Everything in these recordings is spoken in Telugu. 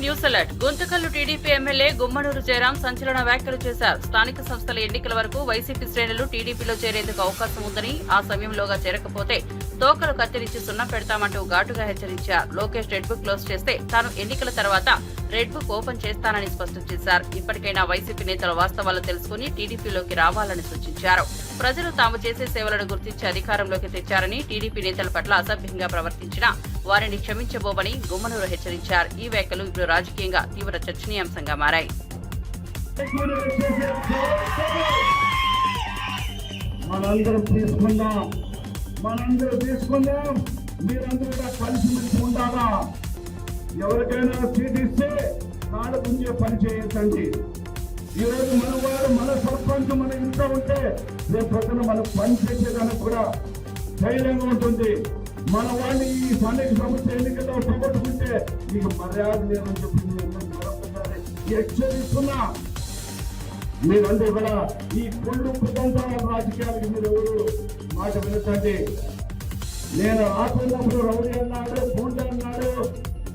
News alert. Guntakallu TDP MLA Gummanur Jayaram సంచలన వ్యాఖ్యలు చేశారు. స్థానిక సంస్థల ఎన్నికల వరకు వైసీపీ శ్రేణులు టీడీపీలో చేరేందుకు అవకాశం ఉందని, ఆ సమయంలోగా చేరకపోతే తోకలు కత్తిరించి సున్నం పెడతామంటూ ఘాటుగా హెచ్చరించారు. లోకేష్ రెడ్ బుక్ క్లోజ్ చేస్తే తాను ఎన్నికల తర్వాత రెడ్ బుక్ ఓపెన్ చేస్తానని స్పష్టం చేశారు. ఇప్పటికైనా వైసీపీ నేతల వాస్తవాలు తెలుసుకుని టీడీపీలోకి రావాలని సూచించారు. ప్రజలు తాము చేసే సేవలను గుర్తించి అధికారంలోకి తెచ్చారని, టీడీపీ నేతల పట్ల అసభ్యంగా ప్రవర్తించినా వారిని క్షమించబోమని గుమ్మనూరు హెచ్చరించారు. ఈ వ్యాఖ్యలు ఇప్పుడు రాజకీయంగా తీవ్ర చర్చనీయాంశంగా మారాయి. మనందరూ తీసుకుందాం. మీరందరూ కలిసిమెలిసి ఉండాలా. ఎవరికైనా సీట్ ఇస్తే కాడు పుంజే పని చేయొద్దండి. ఈరోజు మన వారు, మన సర్పంచ్ మన ఇంట్లో ఉంటే రేపు పొద్దున మనం పని చేసేదానికి కూడా ధైర్యంగా ఉంటుంది. మన వాళ్ళు ఈ స్థానిక సంస్థ ఎన్నికల్లో పోగొట్టుకుంటే మీకు మర్యాద లేదని చెప్పి మరొకసారి హెచ్చరిస్తున్నా. మీరందరూ కూడా ఈ కుళ్ళు కుతంత్రాల రాజకీయాలకి మీరు ఎవరు మాట వినకండి. నేను ఆకున్నప్పుడు రౌడీ అన్నాడు, పూండ అన్నాడు,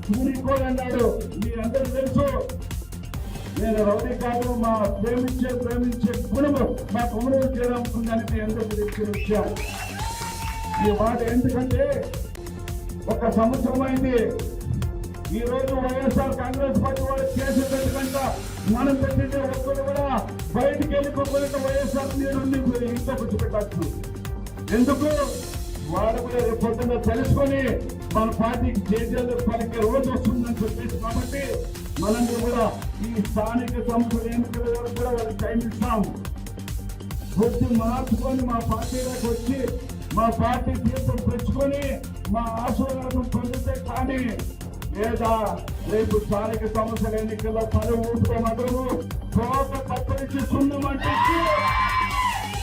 కూలికోడు అన్నాడు. మీరందరూ తెలుసు నేను రౌడీ కాదు. మా ప్రేమించే గుణము మా కొమ్మూరు చేయాలనుకుందానికి ఎందుకు తెచ్చిన విషయం. ఈ మాట ఎందుకంటే ఒక సంవత్సరం అయింది. ఈ రోజు వైఎస్ఆర్ కాంగ్రెస్ పార్టీ వాళ్ళు కేసు పెట్టకంట మనం పెట్టింటే ఒక్కరు కూడా బయటికి వెళ్ళిపోకుండా వైఎస్ఆర్ నీరు ఇంట్లో కూర్చోబెట్టచ్చు. ఎందుకు? వాడు కూడా రేపు పొద్దున్న తెలుసుకొని మన పార్టీకి జేజేలు పలికే రోజు వస్తుందని చెప్పేసి కాబట్టి మనందరూ కూడా ఈ స్థానిక సంస్థల ఎన్నికల వరకు కూడా వాళ్ళకి టైం ఇస్తాం. వచ్చి మార్చుకొని మా పార్టీలోకి వచ్చి మా పార్టీ తీర్థం తెచ్చుకొని మా ఆశీర్వాదం పొందితే కానీ లేదా రేపు స్థానిక సంస్థల ఎన్నికల్లో పని ఊపుకోమంటారు. కోట కత్తిరించి సున్నమంటే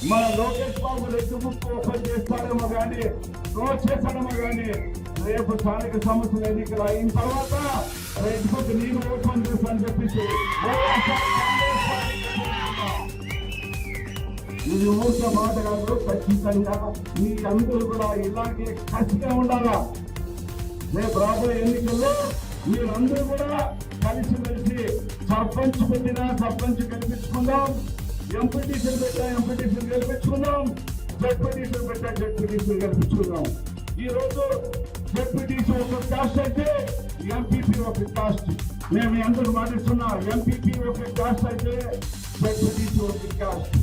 మన Lokesh Babu red book open చేస్తాడేమో కానీ, క్లోజ్ చేస్తాడేమో కానీ రేపు స్థానిక సంస్థల ఎన్నికలు అయిన తర్వాత రెడ్ బుక్ నేను ఓపెన్ చేస్తానని చెప్పేసి ఇది ఊరిక మాట కాదు. ఖచ్చితంగా మీ అందరూ కూడా ఇలాగే కసిగా ఉండాలా. రేపు రాబోయే ఎన్నికల్లో మీరందరూ కూడా కలిసిమెలిసి సర్పంచ్ పెట్టినా సర్పంచ్ గెలిపించుకుందాం, ఎంపీటీసీలు పెట్టా ఎంపీటీసీలు గెలిపించుకుందాం, జెడ్పీటీసీలు పెట్టా జెడ్పీటీసీలు గెలిపించుకుందాం. ఈ రోజు జెడ్పీటీసీ ఒక కాస్ట్ అయితే ఎంపీపీ ఒక కాస్ట్. మేము మీ అందరూ మాటిస్తున్నా. ఎంపీపీ ఒక కాస్ట్ అయితే జెడ్పీటీసీ ఒక కాస్ట్.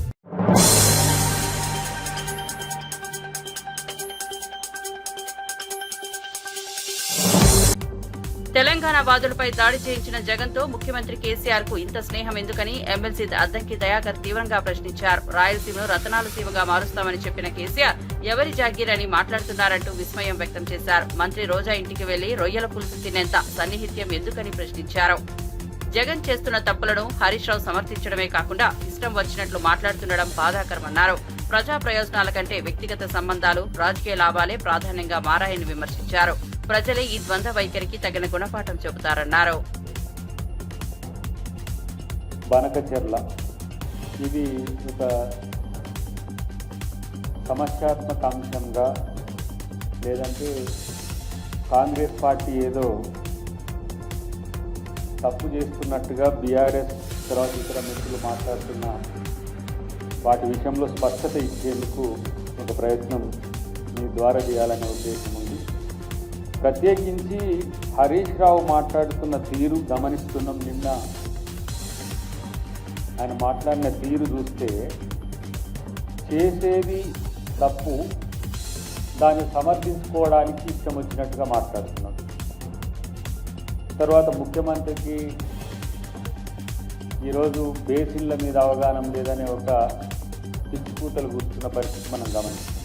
తెలంగాణ బాధులపై దాడి చేయించిన జగన్ తో ముఖ్యమంత్రి కేసీఆర్ కు ఇంత స్నేహం ఎందుకని ఎమ్మెల్సీ అద్దంకి దయాకర్ తీవ్రంగా ప్రశ్నించారు. రాయలసీమను రతనాల సీమగా మారుస్తామని చెప్పిన కేసీఆర్ ఎవరి జాగీర్ అని మాట్లాడుతున్నారంటూ విస్మయం వ్యక్తం చేశారు. మంత్రి రోజా ఇంటికి వెళ్లి రొయ్యల పులుసు తినేంత సన్నిహిత్యం ఎందుకని ప్రశ్నించారు. జగన్ చేస్తున్న తప్పులను హరీష్ రావు సమర్థించడమే కాకుండా ఇష్టం వచ్చినట్లు మాట్లాడుతుండడం బాధాకరమన్నారు. ప్రజా ప్రయోజనాల కంటే వ్యక్తిగత సంబంధాలు, రాజకీయ లాభాలే ప్రాధాన్యంగా మారాయని విమర్శించారు. ప్రజలే ఈ ద్వంద్వ వైఖరికి తగిన గుణపాఠం చెబుతారన్నారు. బనకచెర్ల ఇది ఒక సమస్యాత్మక అంశంగా, లేదంటే కాంగ్రెస్ పార్టీ ఏదో తప్పు చేస్తున్నట్టుగా బీఆర్ఎస్ తర్వాత ఇతర మిత్రులు మాట్లాడుతున్న వాటి విషయంలో స్పష్టత ఇచ్చేందుకు ఒక ప్రయత్నం మీ ద్వారా చేయాలనే ఉద్దేశం ఉంది. ప్రత్యేకించి హరీష్ రావు మాట్లాడుతున్న తీరు గమనిస్తున్నాం. నిన్న ఆయన మాట్లాడిన తీరు చూస్తే చేసేది తప్పు, దాన్ని సమర్థించుకోవడానికి ఇష్టం వచ్చినట్టుగా మాట్లాడుతున్నాడు. తర్వాత ముఖ్యమంత్రికి ఈరోజు బేసిన్ల మీద అవగాహన లేదనే ఒక పిచ్చికూతలు కూర్చున్న పరిస్థితి మనం గమనిస్తున్నాం.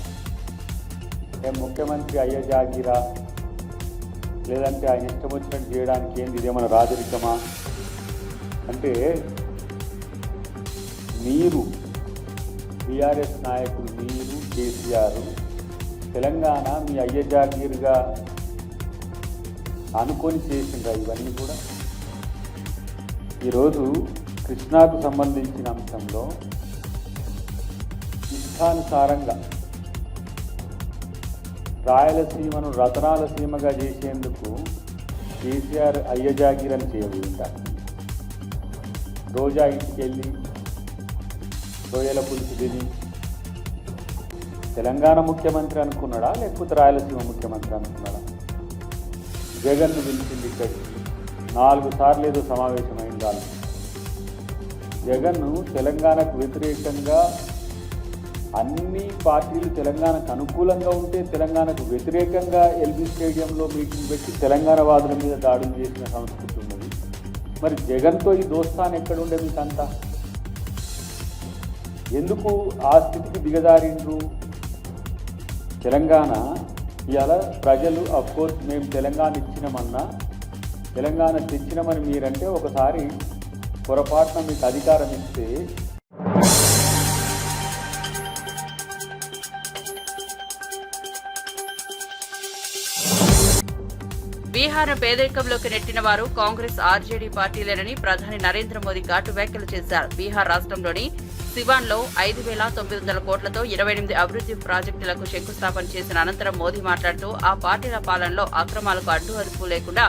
ముఖ్యమంత్రి అయ్య జాగీరా, లేదంటే ఆయన ఇష్టం వచ్చినట్టు చేయడానికి ఏంది, ఇదేమన్నా రాజరికమా అంటే, మీరు టీఆర్ఎస్ నాయకులు, మీరు కేసీఆర్ తెలంగాణ మీ అయ్య జాగీర్గా అనుకొని చేసిండ్రా ఇవన్నీ కూడా. ఈరోజు కృష్ణాకు సంబంధించిన అంశంలో ఇష్టానుసారంగా రాయలసీమను రతనాల సీమగా చేసేందుకు కేసీఆర్ అయ్యజాగిరని చేయబోయిందా? రోజా ఇంటికి వెళ్ళి రొయ్యల పులుసు తిని తెలంగాణ ముఖ్యమంత్రి అనుకున్నాడా, లేకపోతే రాయలసీమ ముఖ్యమంత్రి అనుకున్నాడా? జగన్ను పిలిచింది ఇక్కడికి 4 సార్లు ఏదో సమావేశమైంది వాళ్ళు. జగన్ను తెలంగాణకు వ్యతిరేకంగా అన్ని పార్టీలు తెలంగాణకు అనుకూలంగా ఉంటే తెలంగాణకు వ్యతిరేకంగా ఎల్బీ స్టేడియంలో మీటింగ్ పెట్టి తెలంగాణ వాదుల మీద దాడులు చేసిన సంస్కృతి ఉన్నది. మరి జగన్తో ఈ దోస్తాన్ ఎక్కడుండే మీకంతా? ఎందుకు ఆ స్థితికి దిగజారిండ్రు? తెలంగాణ ఇవాళ ప్రజలు అఫ్కోర్స్ మేము తెలంగాణ ఇచ్చినామన్నా, తెలంగాణ తెచ్చినామని మీరంటే ఒకసారి పొరపాటున మీకు అధికారం ఇస్తే బీహార్ పేదరికంలోకి నెట్టిన వారు కాంగ్రెస్ ఆర్జేడీ పార్టీలేనని ప్రధాని నరేంద్ర మోదీ ఘాటు వ్యాఖ్యలు చేశారు. బీహార్ రాష్ట్రంలోని సివాన్లో 5,900 కోట్లతో 28 అభివృద్ధి ప్రాజెక్టులకు శంకుస్థాపన చేసిన అనంతరం మోదీ మాట్లాడుతూ ఆ పార్టీల పాలనలో అక్రమాలకు అడ్డు అదుపు లేకుండా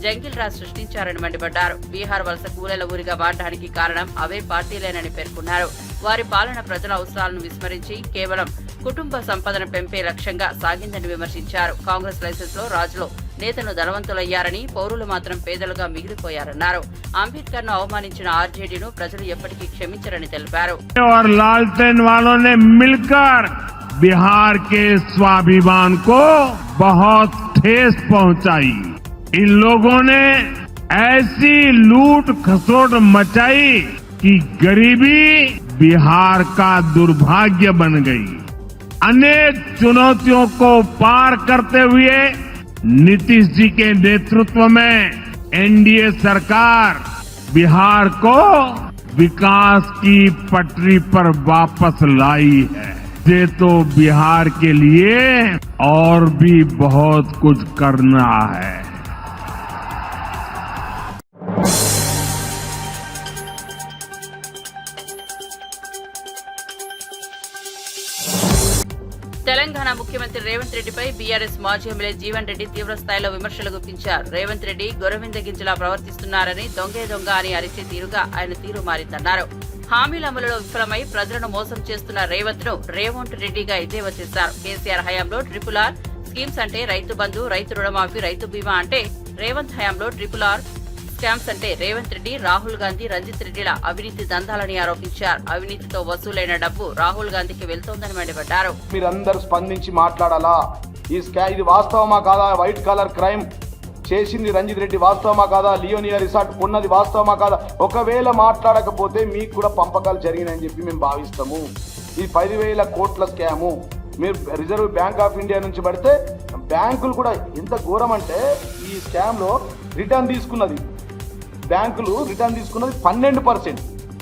జంగిల్ రాజ్ సృష్టించారని మండిపడ్డారు. బీహార్ వలస కూలీల ఊరిగా మారడానికి కారణం అవే పార్టీలేనని పేర్కొన్నారు. వారి పాలన ప్రజల అవసరాలను విస్మరించి కేవలం కుటుంబ సంపదను పెంపే లక్ష్యంగా సాగిందని విమర్శించారు. కాంగ్రెస్ లైసెన్స్ లో రాజులో నేతలు ధనవంతులయ్యారని, పౌరులు మాత్రం పేదలుగా మిగిలిపోయారన్నారు. అంబేద్కర్ ను అవమానించిన ఆర్జేడీను ప్రజలు ఎప్పటికీ క్షమించరని తెలిపారు. లాల్టన్ वालों ने मिलकर बिहार के स्वाभिमान को बहुत ठेस पहुंचाई। इन लोगों ने ऐसी लूट खसोट मचाई कि गरीबी बिहार का दुर्भाग्य बन गई। अनेक चुनौतियों को पार करते हुए नीतीश जी के नेतृत्व में एनडीए सरकार बिहार को विकास की पटरी पर वापस लाई है। ये तो बिहार के लिए और भी बहुत कुछ करना है। తెలంగాణ ముఖ్యమంత్రి రేవంత్ రెడ్డిపై బీఆర్ఎస్ మాజీ ఎమ్మెల్యే జీవన్ రెడ్డి తీవ్ర స్థాయిలో విమర్శలు గుప్పించారు. రేవంత్ రెడ్డి గొరవింద గింజలా ప్రవర్తిస్తున్నారని, దొంగే దొంగ అని అరిచే తీరుగా ఆయన తీరు మారిందన్నారు. హామీల అమలులో విఫలమై ప్రజలను మోసం చేస్తున్న రేవంత్ ను రేవంత్ రెడ్డిగా ఎద్దేవా చేశారు. కేసీఆర్ హయాంలో RRR స్కీమ్స్ అంటే రైతు బంధు, రైతు రుణమాఫీ, రైతు బీమా అంటే రేవంత్ హయాంలో RRR స్కామ్స్ అంటే రేవంత్ రెడ్డి, రాహుల్ గాంధీ, రంజిత్ రెడ్డిల అవినీతి దందాలని ఆరోపించారు. అవినీతితో వసూలైన డబ్బు రాహుల్ గాంధీకి వెళ్తోందని మండిపడ్డారు. మీరందరూ స్పందించి మాట్లాడాలా. ఇది వాస్తవమా కాదా? వైట్ కాలర్ క్రైమ్ చేసింది రంజిత్ రెడ్డి వాస్తవమా కాదా? లియోనియా రిసార్ట్ కొన్నది వాస్తవమా కాదా? ఒకవేళ మాట్లాడకపోతే మీకు కూడా పంపకాలు జరిగినాయని చెప్పి మేము భావిస్తాము. ఈ 10,000 కోట్ల స్కాము మీరు రిజర్వ్ బ్యాంక్ ఆఫ్ ఇండియా నుంచి పడితే బ్యాంకులు కూడా ఎంత ఘోరం అంటే ఈ స్కామ్లో రిటర్న్ తీసుకున్నది, బ్యాంకులు రిటర్న్ తీసుకున్నది 12%.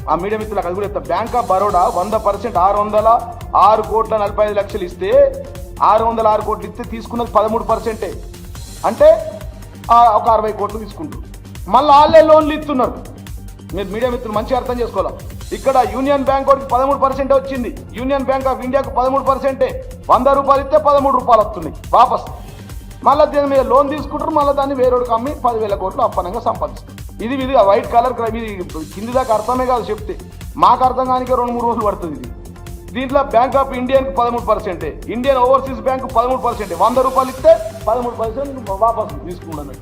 ఆ మీడియా మిత్రులకు అది కూడా చెప్తా. బ్యాంక్ ఆఫ్ బరోడా 100% 6,45,00,000 ఇస్తే 606 కోట్లు ఇస్తే తీసుకున్నది 13%. అంటే ఒక 60 కోట్లు తీసుకుంటారు. మళ్ళీ వాళ్ళే లోన్లు ఇస్తున్నారు. మీరు మీడియా మిత్రులు మంచిగా అర్థం చేసుకోవాలి. ఇక్కడ యూనియన్ బ్యాంక్ వాడికి 13% వచ్చింది, యూనియన్ బ్యాంక్ ఆఫ్ ఇండియాకు 13%. 100 రూపాయలు ఇస్తే 13 రూపాయలు వస్తున్నాయి వాపస్. మళ్ళీ దీని మీద లోన్ తీసుకుంటారు, మళ్ళీ దాన్ని వేరేడికి అమ్మి 10,000 కోట్లు అప్పనంగా సంపాదిస్తారు. ఇది వైట్ కలర్ క్రైమ్. ఇది కింది దాకా అర్థమే కాదు చెప్తే, మాకు అర్థం కానీ 2-3 రోజులు పడుతుంది. ఇది దీంట్లో బ్యాంక్ ఆఫ్ ఇండియాకి 13%, ఇండియన్ ఓవర్సీస్ బ్యాంకు 13%. 100 రూపాయలు ఇస్తే 13% వాపస్ తీసుకున్నాను.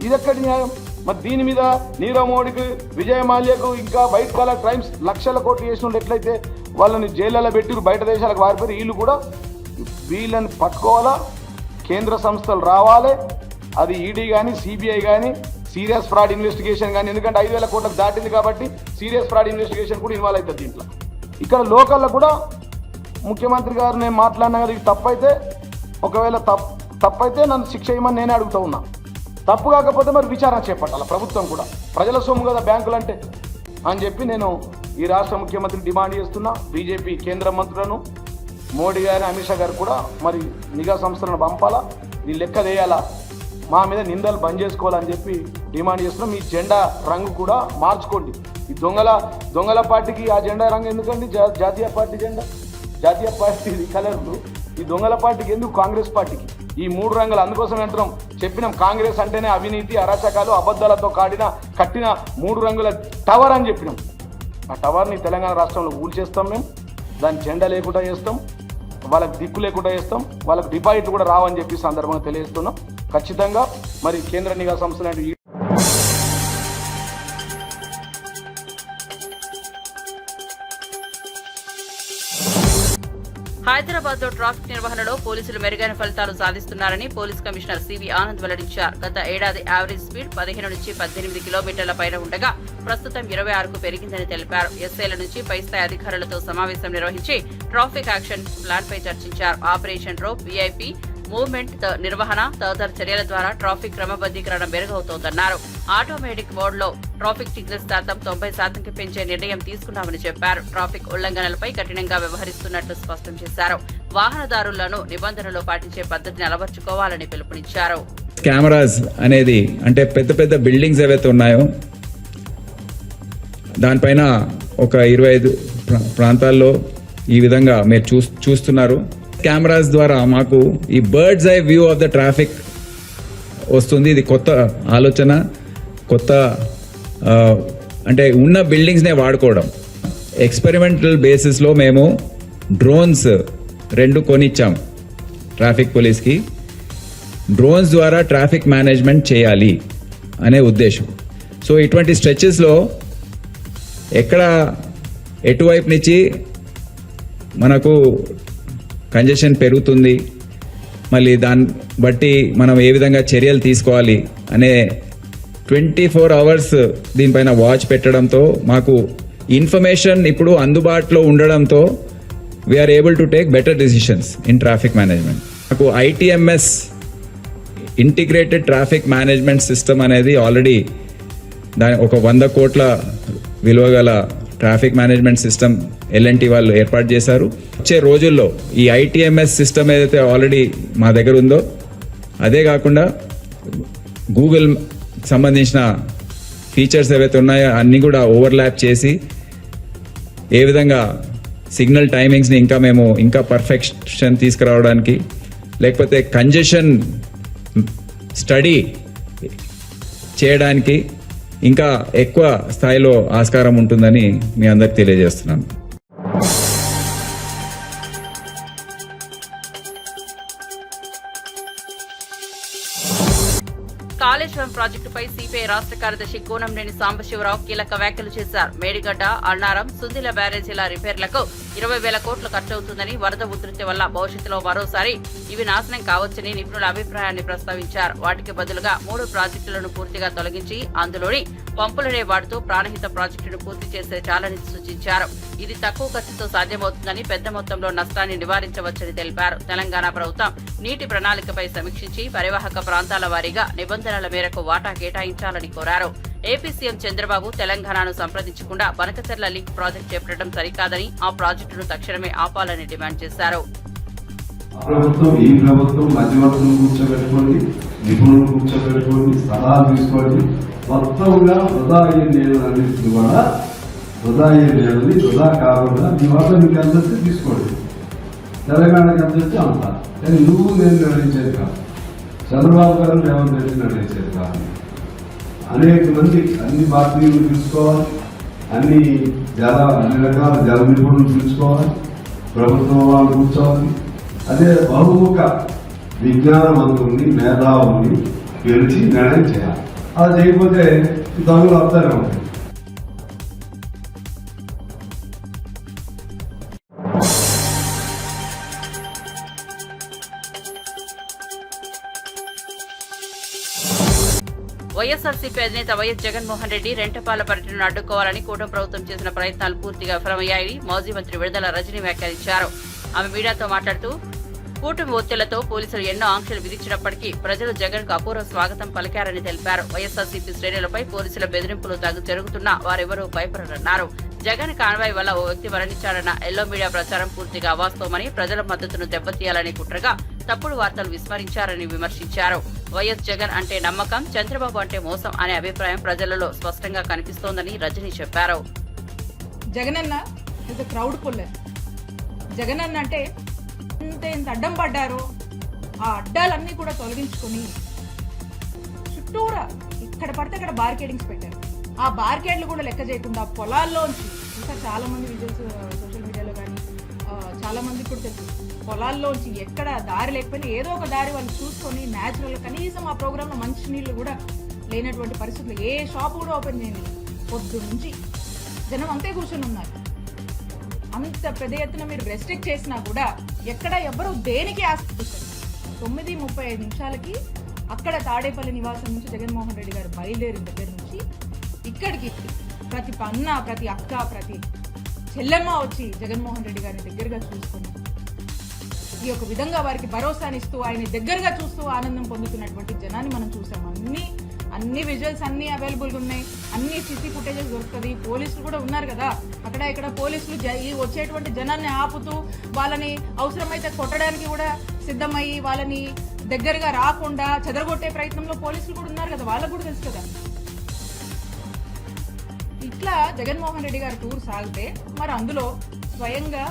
ఇది ఎక్కడి న్యాయం? మరి దీని మీద నీరవ్ మోడీకి, విజయ్ మాల్యాకు, ఇంకా వైట్ కలర్ క్రైమ్స్ లక్షల కోట్లు చేసిన వాళ్ళు ఎట్లయితే వాళ్ళని జైళ్ళలో పెట్టి బయట దేశాలకు వారిపోయి, వీళ్ళు కూడా వీళ్ళని పట్టుకోవాలా. కేంద్ర సంస్థలు రావాలి, అది ఈడీ కానీ సిబిఐ కానీ సీరియస్ ఫ్రాడ్ ఇన్వెస్టిగేషన్ కానీ. ఎందుకంటే 5,000 కోట్లకు దాటింది కాబట్టి సీరియస్ ఫ్రాడ్ ఇన్వెస్టిగేషన్ కూడా ఇన్వాల్వ్ అవుతుంది దీంట్లో. ఇక్కడ లోకల్లో కూడా ముఖ్యమంత్రి గారు నేను మాట్లాడినా కదా, ఇది తప్పైతే, ఒకవేళ తప్పైతే నన్ను శిక్ష ఇవ్వమని నేనే అడుగుతూ ఉన్నా. తప్పు కాకపోతే మరి విచారణ చేపట్టాలి ప్రభుత్వం కూడా. ప్రజల సొమ్ము కదా బ్యాంకులు అంటే అని చెప్పి నేను ఈ రాష్ట్ర ముఖ్యమంత్రి డిమాండ్ చేస్తున్నా. బీజేపీ కేంద్ర మంత్రులను, మోడీ గారు, అమిత్ షా గారు కూడా మరి నిఘా సంస్థలను పంపాలా, ఈ లెక్క వేయాలా, మా మీద నిందలు బంద్ చేసుకోవాలని చెప్పి డిమాండ్ చేస్తున్నాం. మీ జెండా రంగు కూడా మార్చుకోండి. ఈ దొంగల పార్టీకి ఆ జెండా రంగు ఎందుకండి? జాతీయ పార్టీ జెండా, జాతీయ పార్టీ కలర్లు ఈ దొంగల పార్టీకి ఎందుకు? కాంగ్రెస్ పార్టీకి ఈ 3 రంగులు అందుకోసం అంటున్నాం. చెప్పినాం కాంగ్రెస్ అంటేనే అవినీతి, అరాచకాలు, అబద్ధాలతో కట్టిన 3 రంగుల టవర్ అని చెప్పినాం. ఆ టవర్ని తెలంగాణ రాష్ట్రంలో ఊల్చేస్తాం మేము. దాని జెండా లేకుండా చేస్తాం, వాళ్ళకి దిక్కు లేకుండా చేస్తాం, వాళ్ళకి డిపాజిట్ కూడా రావని చెప్పి సందర్భంగా తెలియజేస్తున్నాం. ఖచ్చితంగా మరి కేంద్ర నిఘా సంస్థ లాంటి హైదరాబాద్ లో ట్రాఫిక్ నిర్వహణలో పోలీసులు మెరుగైన ఫలితాలు సాధిస్తున్నారని పోలీస్ కమిషనర్ సివి ఆనంద్ వెల్లడించారు. గత ఏడాది యావరేజ్ స్పీడ్ 15 నుంచి 18 కిలోమీటర్ల పైన ఉండగా ప్రస్తుతం 26కు పెరిగిందని తెలిపారు. ఎస్ఐల నుంచి పై స్థాయి అధికారులతో సమావేశం నిర్వహించి ట్రాఫిక్ యాక్షన్ ప్లాన్ పై చర్చించారు. ఆపరేషన్ రోప్, వీఐపీ మూవ్మెంట్ నిర్వహణ తదితర చర్యల ద్వారా ట్రాఫిక్ క్రమబద్దీకరణ మెరుగవుతోందన్నారు. ఆటోమేటిక్ మోడ్ లో ట్రాఫిక్ సిగ్నల్స్ శాతం 90%కి పెంచే నిర్ణయం తీసుకున్నామని చెప్పారు. ట్రాఫిక్ ఉల్లంఘనలపై కఠినంగా వ్యవహరిస్తున్నట్లు స్పష్టం చేశారు. వాహనదారులను నిబంధనలు పాటించే పద్ధతిని అలవర్చుకోవాలని పిలుపునిచ్చారు. కెమెరాస్ అనేది అంటే పెద్ద పెద్ద బిల్డింగ్స్ ఏవైతే ఉన్నాయో దానిపైన ఒక 25 ప్రాంతాల్లో ఈ విధంగా మీరు చూస్తున్నారు. కెమెరాస్ ద్వారా మాకు ఈ bird's eye view of the traffic వస్తుంది. ఇది కొత్త ఆలోచన, కొత్త అంటే ఉన్న బిల్డింగ్స్నే వాడుకోవడం. ఎక్స్పెరిమెంటల్ బేసిస్లో మేము డ్రోన్స్ 2 కొనిచ్చాం ట్రాఫిక్ పోలీస్కి. డ్రోన్స్ ద్వారా ట్రాఫిక్ మేనేజ్మెంట్ చేయాలి అనే ఉద్దేశం. సో ఇటువంటి స్ట్రెచెస్లో ఎక్కడ ఎటువైపు నుంచి మనకు కంజెషన్ పెరుగుతుంది, మళ్ళీ దాన్ని బట్టి మనం ఏ విధంగా చర్యలు తీసుకోవాలి అనే 24 అవర్స్ దీనిపైన వాచ్ పెట్టడంతో మాకు ఇన్ఫర్మేషన్ ఇప్పుడు అందుబాటులో ఉండడంతో we are able to take better decisions in traffic management. మాకు ITMS integrated traffic management system అనేది ఆల్రెడీ దాని ఒక 100 కోట్ల విలువ గల ట్రాఫిక్ మేనేజ్మెంట్ సిస్టమ్ L&T వాళ్ళు ఏర్పాటు చేశారు. వచ్చే రోజుల్లో ఈ ITMS సిస్టమ్ ఏదైతే ఆల్రెడీ మా దగ్గర ఉందో అదే కాకుండా గూగుల్ సంబంధించిన ఫీచర్స్ ఏవైతే ఉన్నాయో అన్నీ కూడా ఓవర్లాప్ చేసి ఏ విధంగా సిగ్నల్ టైమింగ్స్ని ఇంకా పర్ఫెక్షన్ తీసుకురావడానికి, లేకపోతే కంజెషన్ స్టడీ చేయడానికి ఇంకా ఎక్కువ స్థాయిలో ఆస్కారం ఉంటుందని మీ అందరికి తెలియజేస్తున్నాను. కాళేశ్వరం ప్రాజెక్టుపై సిపిఐ రాష్ట్ర కార్యదర్శి కూనంనేని సాంబశివరావు కీలక వ్యాఖ్యలు చేశారు. మేడిగడ్డ, అన్నారం, సుందిల బ్యారేజీల రిపేర్లకు 20,000 కోట్లు ఖర్చవుతుందని, వరద ఉధృతి వల్ల భవిష్యత్తులో మరోసారి ఇవి నాశనం కావచ్చని నిపుణుల అభిప్రాయాన్ని ప్రస్తావించారు. వాటికి బదులుగా 3 ప్రాజెక్టులను పూర్తిగా తొలగించి అందులోని పంపులనే వాడుతూ ప్రాణహిత ప్రాజెక్టును పూర్తి చేస్తే చాలని సూచించారు. ఇది తక్కువ ఖర్చుతో సాధ్యమవుతుందని, పెద్ద మొత్తంలో నష్టాన్ని నివారించవచ్చని తెలిపారు. తెలంగాణ ప్రభుత్వం నీటి ప్రణాళికపై సమీక్షించి పరివాహక ప్రాంతాల వారీగా నిబంధనల మేరకు వాటా కేటాయించాలని కోరారు. ఏపీ సీఎం చంద్రబాబు తెలంగాణను సంప్రదించకుండా బనకచెర్ల లింక్ ప్రాజెక్టు చేపట్టడం సరికాదని, ఆ ప్రాజెక్టును తక్షణమే ఆపాలని డిమాండ్ చేశారు. ఈ ప్రభుత్వం మధ్యవర్తులను కూర్చోబెట్టుకోండి, నిపుణులు కూర్చోబెట్టుకోండి, సలహాలు తీసుకోండి. మొత్తంగా వృధా అయ్యే నీళ్ళు అన్నింటినీ కూడా వృధా అయ్యే నీళ్ళని వృధా కాకుండా మీ వల్ల మీకు ఎంత తీసుకోండి. తెలంగాణకి ఎంత వచ్చి అంత. కానీ నువ్వు నేను నిర్ణయించేది కాదు, చంద్రబాబు గారు రేవంత్ రెడ్డి నిర్ణయించేది కాదు. అనేక మంది అన్ని పార్టీలు తీసుకోవాలి, అన్ని రకాల జల నిపుణులు తీసుకోవాలి, ప్రభుత్వం వాళ్ళు కూర్చోవాలి. అదే బహుముఖ విజ్ఞానవంతుల్ని, మేధావుల్ని పిలిచి నిర్ణయం చేయాలి. అలా చేయకపోతే దొంగలు వస్తూనే ఉంటాయి. వైఎస్ఆర్సీపీ అధినేత వైఎస్ జగన్మోహన్ రెడ్డి రెంటపాల పర్యటనను అడ్డుకోవాలని కూటమి ప్రభుత్వం చేసిన ప్రయత్నాలు పూర్తిగా విఫలమయ్యాయని మాజీ మంత్రి విడుదల రజని వ్యాఖ్యానించారు. ఆమె మీడియాతో మాట్లాడుతూ కూటమి ఒత్తిళ్లతో పోలీసులు ఎన్నో ఆంక్షలు విధించినప్పటికీ ప్రజలు జగన్ కు అపూర్వ స్వాగతం పలికారని తెలిపారు. వైఎస్ఆర్సీపీ శ్రేణులపై పోలీసుల బెదిరింపులు జరుగుతున్నా వారెవరూ భయపడరన్నారు. జగన్ కాన్వాయ్ వల్ల ఓ వ్యక్తి మరణించారన్న ఎల్లో మీడియా ప్రచారం పూర్తిగా అవాస్తవమని, ప్రజల మద్దతును దెబ్బతీయాలని కుట్రగా తప్పుడు వార్తలు విస్మరించారని విమర్శించారు. వైఎస్ జగన్ అంటే నమ్మకం, చంద్రబాబు అంటే మోసం అనే అభిప్రాయం ప్రజలలో స్పష్టంగా కనిపిస్తోందని రజని చెప్పారు. Jagananna is crowd puller. Jagananna అంటే ఇంత అడ్డం పడ్డారు, ఆ అడ్డాలన్నీ కూడా తొలగించుకొని చుట్టూరా ఇక్కడ పడితే అక్కడ బార్కేడింగ్స్ పెట్టారు. ఆ బార్కేడ్లు కూడా లెక్క చేయకుండా పొలాల్లోంచి, ఇంకా చాలా మంది విజువల్స్ సోషల్ మీడియాలో కానీ చాలా మంది కూడా తెలుసు, పొలాల్లోంచి ఎక్కడ దారి లేకపోయినా ఏదో ఒక దారి వాళ్ళు చూసుకొని న్యాచురల్ కనీసం ఆ ప్రోగ్రాంలో మంచి నీళ్లు కూడా లేనటువంటి పరిస్థితులు, ఏ షాప్ కూడా ఓపెన్ చేయండి, పొద్దు నుంచి జనం అంతే కూర్చొని ఉన్నారు. అంత పెద్ద ఎత్తున మీరు రెస్ట్రిక్ట్ చేసినా కూడా ఎక్కడ ఎవరు దేనికి ఆశిస్తారు. 9:35 అక్కడ తాడేపల్లి నివాసం నుంచి జగన్మోహన్ రెడ్డి గారు బయలుదేరిన దగ్గర నుంచి ఇక్కడికి ప్రతి అన్న, ప్రతి అక్క, ప్రతి చెల్లెమ్మ వచ్చి జగన్మోహన్ రెడ్డి గారిని దగ్గరగా చూసుకొని ఈ యొక్క విధంగా వారికి భరోసానిస్తూ ఆయన దగ్గరగా చూస్తూ ఆనందం పొందుతున్నటువంటి జనాన్ని మనం చూసాం. అన్ని విజువల్స్ అన్ని అవైలబుల్గా ఉన్నాయి, అన్ని సీసీ ఫుటేజెస్ దొరుకుతుంది. పోలీసులు కూడా ఉన్నారు కదా అక్కడ ఇక్కడ. పోలీసులు వచ్చేటువంటి జనాన్ని ఆపుతూ వాళ్ళని అవసరమైతే కొట్టడానికి కూడా సిద్ధమయ్యి వాళ్ళని దగ్గరగా రాకుండా చెదరగొట్టే ప్రయత్నంలో పోలీసులు కూడా ఉన్నారు కదా, వాళ్ళకు కూడా తెలుసు కదా. ఇట్లా జగన్మోహన్ రెడ్డి గారి టూర్ సాగితే మరి అందులో స్వయంగా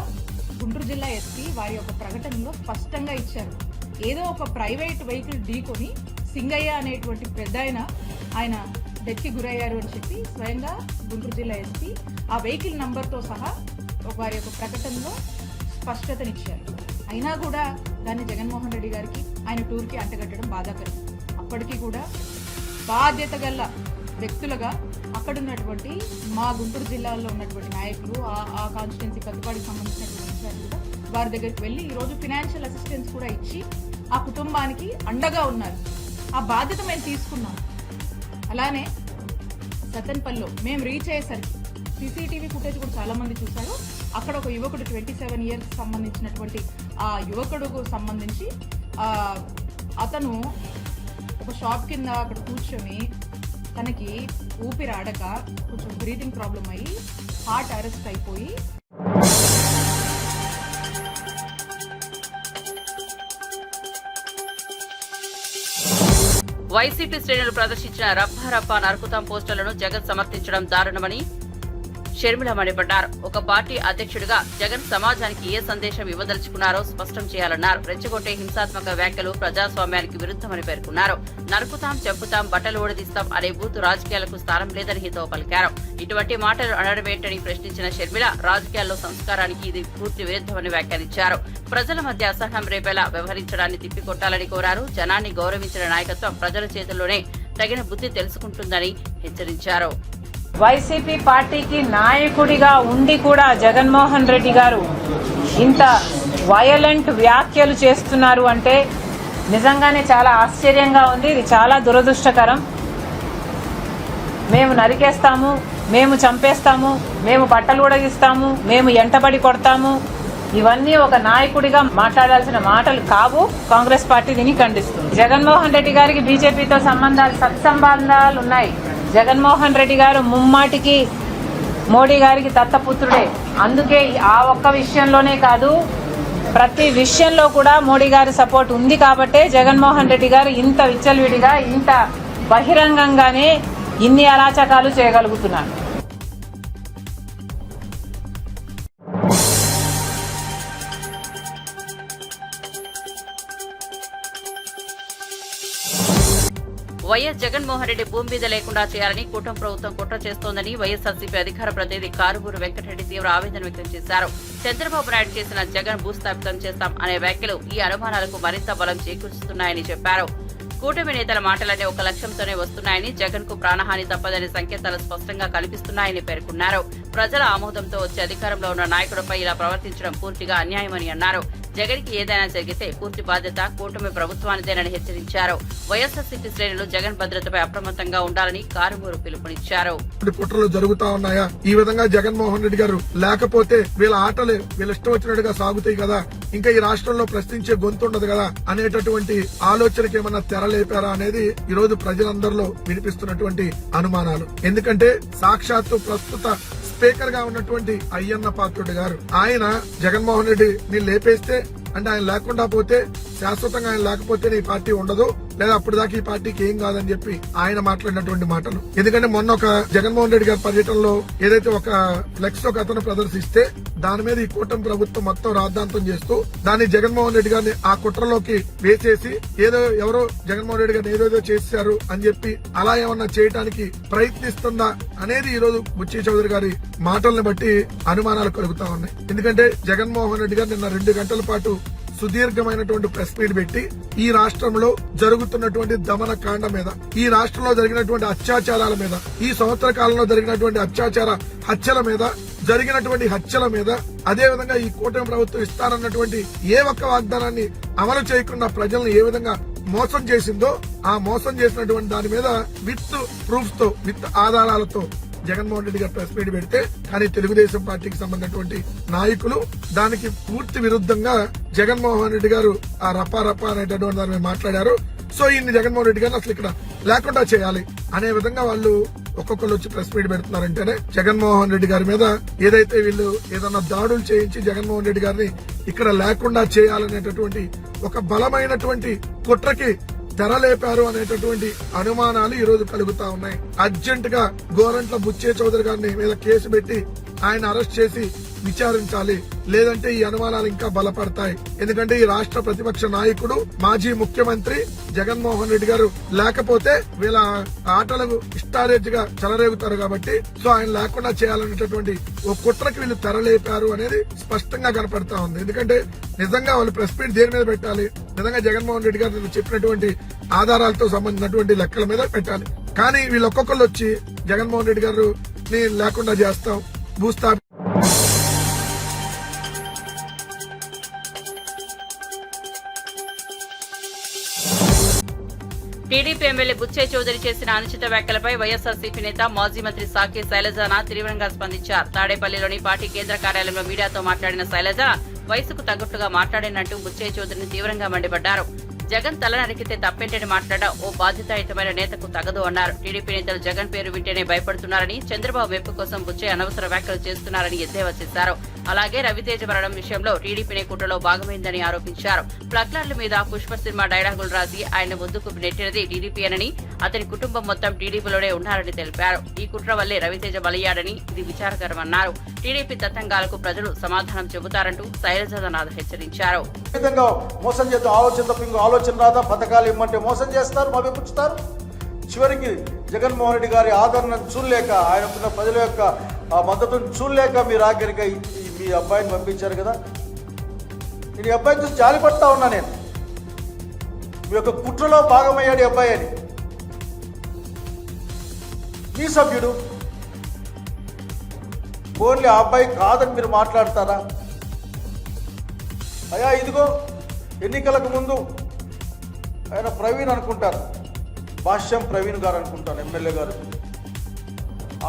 గుంటూరు జిల్లా ఎస్పీ వారి యొక్క ప్రకటనలో స్పష్టంగా ఇచ్చారు. ఏదో ఒక ప్రైవేట్ వెహికల్ ఢీకొని సింగయ్య అనేటువంటి పెద్ద ఆయన డెత్కి గురయ్యారు అని చెప్పి స్వయంగా గుంటూరు జిల్లా ఎస్పీ ఆ వెహికల్ నంబర్తో సహా వారి యొక్క ప్రకటనలో స్పష్టతనిచ్చారు. అయినా కూడా దాన్ని జగన్మోహన్ రెడ్డి గారికి ఆయన టూర్కి అంటగట్టడం బాధాకరం. అప్పటికీ కూడా బాధ్యత గల వ్యక్తులుగా అక్కడున్నటువంటి మా గుంటూరు జిల్లాలో ఉన్నటువంటి నాయకులు, ఆ కాన్స్టిట్యున్సీ కత్తిపాడికి సంబంధించినటువంటి ఇన్ఛార్జ్ కూడా వారి దగ్గరికి వెళ్ళి ఈరోజు ఫినాన్షియల్ అసిస్టెన్స్ కూడా ఇచ్చి ఆ కుటుంబానికి అండగా ఉన్నారు. ఆ బాధ్యత మేము తీసుకున్నాం. అలానే సత్తెనపల్లిలో మేము రీచ్ అయ్యేసరికి సీసీటీవీ ఫుటేజ్ కూడా చాలా మంది చూశారు. అక్కడ ఒక యువకుడు 27 years సంబంధించినటువంటి ఆ యువకుడుకు సంబంధించి అతను ఒక షాప్ కింద అక్కడ కూర్చొని తనకి ఊపిరాడక కొంచెం బ్రీతింగ్ ప్రాబ్లం అయ్యి హార్ట్ అరెస్ట్ అయిపోయి వైసీపీ శ్రేణులు ప్రదర్శించిన రప్ప నరుకుతాం పోస్టర్లను జగన్ సమర్థించడం దారుణమని షర్మిల మండిపడ్డారు. ఒక పార్టీ అధ్యక్షుడిగా జగన్ సమాజానికి ఏ సందేశం ఇవ్వదలుచుకున్నారో స్పష్టం చేయాలన్నారు. రెచ్చగొట్టే హింసాత్మక వ్యాఖ్యలు ప్రజాస్వామ్యానికి విరుద్దమని పేర్కొన్నారు. నరుకుతాం, చెప్పుతాం, బట్టలు ఓడదీస్తాం అనే బూతు రాజకీయాలకు స్థానం లేదని హితవు పలికారు. ఇటువంటి మాటలు అనడమేంటని ప్రశ్నించిన షర్మిల రాజకీయాల్లో సంస్కారానికి ఇది పూర్తి విరుద్దమని వ్యాఖ్యానించారు. ప్రజల మధ్య అసహనం రేపేలా వ్యవహరించడాన్ని తిప్పికొట్టాలని కోరారు. జనాన్ని గౌరవించిన నాయకత్వం ప్రజల చేతుల్లోనే తగిన బుద్ధి తెలుసుకుంటుందని హెచ్చరించారు. వైసీపీ పార్టీకి నాయకుడిగా ఉండి కూడా జగన్మోహన్ రెడ్డి గారు ఇంత వయలెంట్ వ్యాఖ్యలు చేస్తున్నారు అంటే నిజంగానే చాలా ఆశ్చర్యంగా ఉంది. ఇది చాలా దురదృష్టకరం. మేము నరికేస్తాము, మేము చంపేస్తాము, మేము బట్టలు ఉడగిస్తాము, మేము ఎంటబడి కొడతాము, ఇవన్నీ ఒక నాయకుడిగా మాట్లాడాల్సిన మాటలు కావు. కాంగ్రెస్ పార్టీ దీన్ని ఖండిస్తుంది. జగన్మోహన్ రెడ్డి గారికి బీజేపీతో సత్సంబంధాలు ఉన్నాయి. జగన్మోహన్ రెడ్డి గారు ముమ్మాటికి మోడీ గారికి దత్తపుత్రుడే. అందుకే ఆ ఒక్క విషయంలోనే కాదు, ప్రతి విషయంలో కూడా మోడీ గారి సపోర్ట్ ఉంది కాబట్టే జగన్మోహన్ రెడ్డి గారు ఇంత విచ్చలవిడిగా, ఇంత బహిరంగంగానే ఇన్ని అరాచకాలు చేయగలుగుతున్నారు. వైఎస్ జగన్మోహన్ రెడ్డి భూమి మీద లేకుండా చేయాలని కూటమి ప్రభుత్వం కుట్ర చేస్తోందని వైఎస్ఆర్సీపీ అధికార ప్రతినిధి కారుమూరు వెంకటరెడ్డి తీవ్ర ఆవేదన వ్యక్తం చేశారు. చంద్రబాబు నాయుడు చేసిన జగన్ భూస్థాపితం చేస్తాం అనే వ్యాఖ్యలు ఈ అనుమానాలకు మరింత బలం చేకూరుస్తున్నాయని చెప్పారు. కూటమి నేతల మాటలన్నీ ఒక లక్ష్యంతోనే వస్తున్నాయని, జగన్ కు ప్రాణహాని తప్పదనే సంకేతాలు స్పష్టంగా కనిపిస్తున్నాయని పేర్కొన్నారు. ప్రజల ఆమోదంతో వచ్చే అధికారంలో ఉన్న నాయకుడిపై ఇలా ప్రవర్తించడం పూర్తిగా అన్యాయమని అన్నారు. జగన్ కి ఏదైనా జరిగితే పూర్తి బాధ్యత కూటమి ప్రభుత్వానిదేనని హెచ్చరించారు. వైఎస్ఆర్సీపీ శ్రేణులు జగన్ భద్రతపై అప్రమత్తంగా ఉండాలని కారుమూరు పిలుపునిచ్చారు. కుట్రలు జరుగుతా ఉన్నాయా? ఈ విధంగా జగన్మోహన్ రెడ్డి గారు లేకపోతే వీళ్ళ ఆటలు వీళ్ళ ఇష్టం వచ్చినట్టుగా సాగుతాయి కదా, ఇంకా ఈ రాష్ట్రంలో ప్రశ్నించే గొంతు ఉండదు కదా అనేటటువంటి ఆలోచనకి ఏమన్నా తెరలేపారా అనేది ఈ రోజు ప్రజలందరిలో వినిపిస్తున్నటువంటి అనుమానాలు. ఎందుకంటే సాక్షాత్తు ప్రస్తుత స్పీకర్ గా ఉన్నటువంటి అయ్యన్న పాత్రుడు గారు ఆయన జగన్మోహన్ రెడ్డి ని లేపేస్తే అంటే ఆయన లేకుండా పోతే శాశ్వతంగా ఆయన లేకపోతే నీ పార్టీ ఉండదు, లేదా అప్పుడు దాకా ఈ పార్టీకి ఏం కాదని చెప్పి ఆయన మాట్లాడినటువంటి మాటలు. ఎందుకంటే మొన్న ఒక జగన్మోహన్ రెడ్డి గారి పర్యటనలో ఏదైతే ఒక ఫ్లెక్స్ ఒక అతను ప్రదర్శిస్తే దాని మీద ఈ కూటమి ప్రభుత్వం మొత్తం రాద్ధాంతం చేస్తూ దాన్ని జగన్మోహన్ రెడ్డి గారిని ఆ కుట్రలోకి వేసేసి ఎవరో జగన్మోహన్ రెడ్డి గారిని ఏదేదో చేశారు అని చెప్పి అలా ఏమన్నా చేయడానికి ప్రయత్నిస్తుందా అనేది ఈ రోజు బుచ్చి చౌదరి గారి మాటల్ని బట్టి అనుమానాలు కలుగుతా ఉన్నాయి. ఎందుకంటే జగన్మోహన్ రెడ్డి గారు నిన్న 2 గంటల పాటు సుదీర్ఘమైనటువంటి ప్రెస్ మీట్ పెట్టి ఈ రాష్ట్రంలో జరుగుతున్నటువంటి దమన కాండ మీద, ఈ రాష్ట్రంలో జరిగినటువంటి అత్యాచారాల మీద, ఈ సంవత్సర కాలంలో జరిగినటువంటి అత్యాచార హత్యల మీద, జరిగినటువంటి హత్యల మీద, అదే విధంగా ఈ కూటమి ప్రభుత్వం ఇస్తానన్నటువంటి ఏ ఒక్క వాగ్దానాన్ని అమలు చేయకుండా ప్రజలను ఏ విధంగా మోసం చేసిందో ఆ మోసం చేసినటువంటి దాని మీద విత్ ప్రూఫ్స్ తో, విత్ ఆధారాలతో జగన్మోహన్ రెడ్డి గారు ప్రెస్ మీట్ పెడితే, కానీ తెలుగుదేశం పార్టీకి సంబంధించినటువంటి నాయకులు దానికి పూర్తి విరుద్ధంగా జగన్మోహన్ రెడ్డి గారు ఆ రపా అనేటటువంటి దాని మీద మాట్లాడారు. సో ఈయన్ని జగన్మోహన్ రెడ్డి గారిని అసలు ఇక్కడ లేకుండా చేయాలి అనే విధంగా వాళ్ళు ఒక్కొక్కరు వచ్చి ప్రెస్ మీట్ పెడుతున్నారంటేనే జగన్మోహన్ రెడ్డి గారి మీద ఏదైతే వీళ్ళు ఏదన్నా దాడులు చేయించి జగన్మోహన్ రెడ్డి గారిని ఇక్కడ లేకుండా చేయాలనేటటువంటి ఒక బలమైనటువంటి కుట్రకి తెరలేపారు అనేటటువంటి అనుమానాలు ఈ రోజు కలుగుతా ఉన్నాయి. అర్జెంట్ గా గోరంట్ల బుచ్చే చౌదరి గారిని మీద కేసు పెట్టి ఆయన అరెస్ట్ చేసి విచారించాలి, లేదంటే ఈ అనుమానాలు ఇంకా బలపడతాయి. ఎందుకంటే ఈ రాష్ట్ర ప్రతిపక్ష నాయకుడు మాజీ ముఖ్యమంత్రి జగన్మోహన్ రెడ్డి గారు లేకపోతే వీళ్ళ ఆటలకు ఇష్టారేజ్గా చెలరేగుతారు కాబట్టి సో ఆయన లేకుండా చేయాలనేటటువంటి ఓ కుట్రకి వీళ్ళు తెరలేపారు అనేది స్పష్టంగా కనపడతా ఉంది. ఎందుకంటే నిజంగా వాళ్ళు ప్రెస్ మీట్ దేని మీద పెట్టాలి, నిజంగా జగన్మోహన్ రెడ్డి గారు చెప్పినటువంటి ఆధారాలతో సంబంధించినటువంటి లెక్కల మీద పెట్టాలి. కానీ వీళ్ళు ఒక్కొక్కరు వచ్చి జగన్మోహన్ రెడ్డి గారు ని లేకుండా చేస్తాం, భూస్థాపి టీడీపీ ఎమ్మెల్యే బుచ్చే చౌదరి చేసిన అనుచిత వ్యాఖ్యలపై వైఎస్ఆర్సీపీ నేత మాజీ మంత్రి సాకే శైలజానాథ్ తీవ్రంగా స్పందించారు. తాడేపల్లిలోని పార్టీ కేంద్ర కార్యాలయంలో మీడియాతో మాట్లాడిన శైలజ వయసుకు తగ్గట్టుగా మాట్లాడినట్టు బుచ్చే చౌదరిని తీవ్రంగా మండిపడ్డారు. జగన్ తల నరికితే తప్పేంటని మాట్లాడడం ఓ బాధ్యతాయుతమైన నేతకు తగదు అన్నారు. టీడీపీ నేతలు జగన్ పేరు వింటేనే భయపడుతున్నారని, చంద్రబాబు మెప్పు కోసం బుచ్చే అనవసర వ్యాఖ్యలు చేస్తున్నారని ఎద్దేవా చేశారు. అలాగే రవితేజ మరణం విషయంలో టీడీపీనే కుట్రలో భాగమైందని ఆరోపించారు. ప్లగ్లార్ల మీద పుష్ప సినిమా డైలాగులు రాసి ఆయన ముందుకు నెట్టినది టీడీపీనని, అతని కుటుంబం మొత్తం టీడీపీలోనే ఉన్నారని తెలిపారు. ఈ కుట్ర వల్లే రవితేజ బలయ్యాడని, ఇది విచారకరమన్నారు. టీడీపీ తతంగాలకు ప్రజలు సమాధానం చెబుతారంటూ శైలజానాథ్ హెచ్చరించారు. మోసం చేద్దాం ఆలోచన రాదా, పథకాలు ఇమ్మంటే మోసం చేస్తారు, మభ్యపుచ్చుతారు. చివరికి జగన్మోహన్ రెడ్డి గారి ఆదరణ చూడలేక, ఆయనకున్న ప్రజల యొక్క మద్దతును చూడలేక మీరు ఆఖరిగా మీ అబ్బాయిని పంపించారు కదా. నేను ఈ అబ్బాయిని చూసి జాలిపడతా ఉన్నా. నేను మీ యొక్క కుట్రలో భాగమయ్యాడు ఈ అబ్బాయి అని. మీ సభ్యుడు ఓన్లీ ఆ అబ్బాయి కాదని మీరు మాట్లాడతారా? అయ్యా ఇదిగో ఎన్నికలకు ముందు ఆయన ప్రవీణ్ అనుకుంటారు, భాష్యం ప్రవీణ్ గారు అనుకుంటాను, ఎమ్మెల్యే గారు.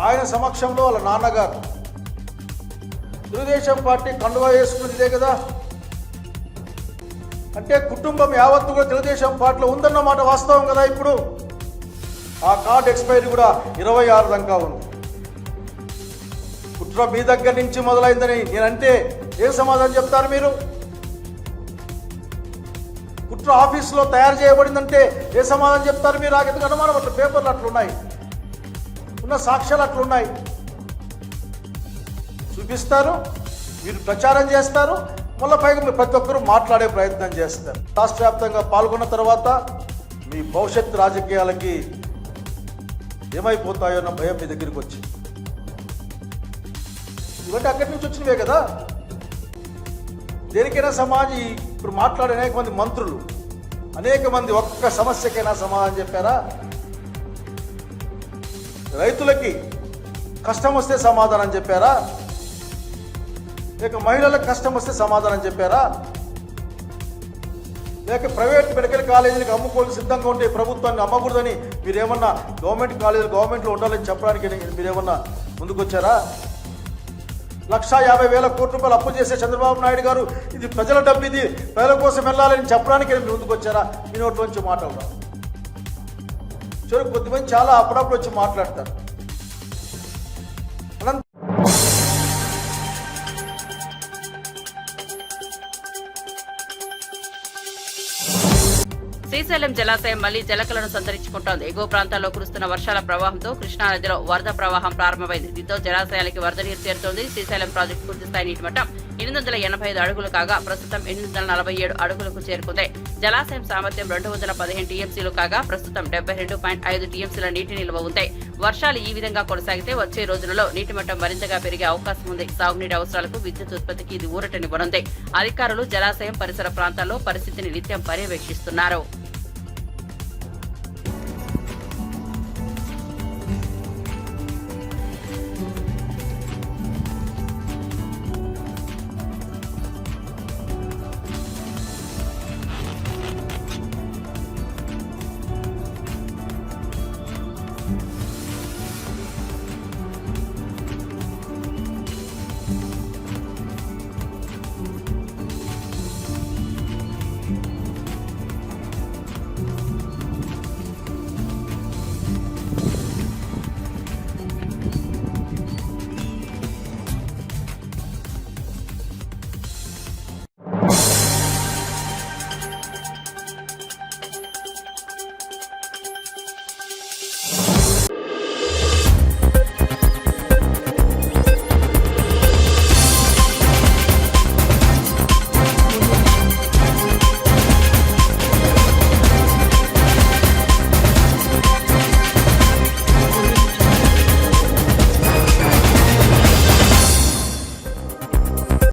ఆయన సమక్షంలో వాళ్ళ నాన్నగారు తెలుగుదేశం పార్టీ కండువా వేసుకున్నది ఇదే కదా. అంటే కుటుంబం యావత్తు కూడా తెలుగుదేశం పార్టీలో ఉందన్నమాట వాస్తవం కదా. ఇప్పుడు ఆ కార్డు ఎక్స్పైరీ కూడా 26 దాకా ఉంది. కుట్ర మీ దగ్గర నుంచి మొదలైందని నేనంటే ఏం సమాధానం చెప్తారు మీరు? కుట్ర ఆఫీసులో తయారు చేయబడిందంటే ఏ సమాధానం చెప్తారు మీరు? ఎందుకు అనుమానం? అట్లా పేపర్లు అట్లున్నాయి, ఉన్న సాక్ష్యాలు అట్లున్నాయి, చూపిస్తారు, మీరు ప్రచారం చేస్తారు, మళ్ళీ పైగా మీరు ప్రతి ఒక్కరూ మాట్లాడే ప్రయత్నం చేస్తారు. రాష్ట్ర వ్యాప్తంగా పాల్గొన్న తర్వాత మీ భవిష్యత్ రాజకీయాలకి ఏమైపోతాయో అన్న భయం మీ దగ్గరికి వచ్చి, ఇవన్నీ అక్కడి నుంచి వచ్చినవే కదా. దేనికైనా సమాజం ఇప్పుడు మాట్లాడే అనేక మంది మంత్రులు, అనేక మంది ఒక్క సమస్యకైనా సమాధానం చెప్పారా? రైతులకి కష్టం వస్తే సమాధానం చెప్పారా? లేక మహిళలకు కష్టం వస్తే సమాధానం చెప్పారా? లేక ప్రైవేట్ మెడికల్ కాలేజీలకు అమ్ముకోవాలి సిద్ధంగా ఉంటే ప్రభుత్వాన్ని అమ్మకూడదని మీరేమన్నా గవర్నమెంట్ కాలేజీలు గవర్నమెంట్లో ఉండాలని చెప్పడానికి మీరేమన్నా ముందుకొచ్చారా? 1,50,000 కోట్ల రూపాయలు అప్పు చేసే చంద్రబాబు నాయుడు గారు ఇది ప్రజల డబ్బు, ఇది ప్రజల కోసం వెళ్ళాలని చెప్పడానికి మీరు ముందుకు వచ్చారా? మీ నోట్ల నుంచి మాట్లాడరా? చూడు కొద్దిమంది చాలా అప్పుడప్పుడు వచ్చి మాట్లాడతారు. శ్రీశైలం జలాశయం మళ్లీ జలకలను సంతరించుకుంటోంది. ఎగువ ప్రాంతాల్లో కురుస్తున్న వర్షాల ప్రవాహంతో కృష్ణానదిలో వరద ప్రవాహం ప్రారంభమైంది. దీంతో జలాశయాలకి వరద నీరు చేరుతోంది. శ్రీశైలం ప్రాజెక్టు పూర్తిస్థాయి నీటి మట్టం 885 అడుగులు కాగా ప్రస్తుతం 847 అడుగులకు చేరుకుంది. జలాశయం సామర్థ్యం 215 టీఎంసీలు కాగా ప్రస్తుతం 72.5 టీఎంసీల నీటి నిల్వ ఉంది. వర్షాలు ఈ విధంగా కొనసాగితే వచ్చే రోజులలో నీటి మట్టం మరింతగా పెరిగే అవకాశం ఉంది. సాగునీటి అవసరాలకు విద్యుత్ ఉత్పత్తికి ఇది ఊరటనివ్వనుంది. అధికారులు జలాశయం పరిసర ప్రాంతాల్లో పరిస్థితిని నిత్యం పర్యవేక్షిస్తున్నారు.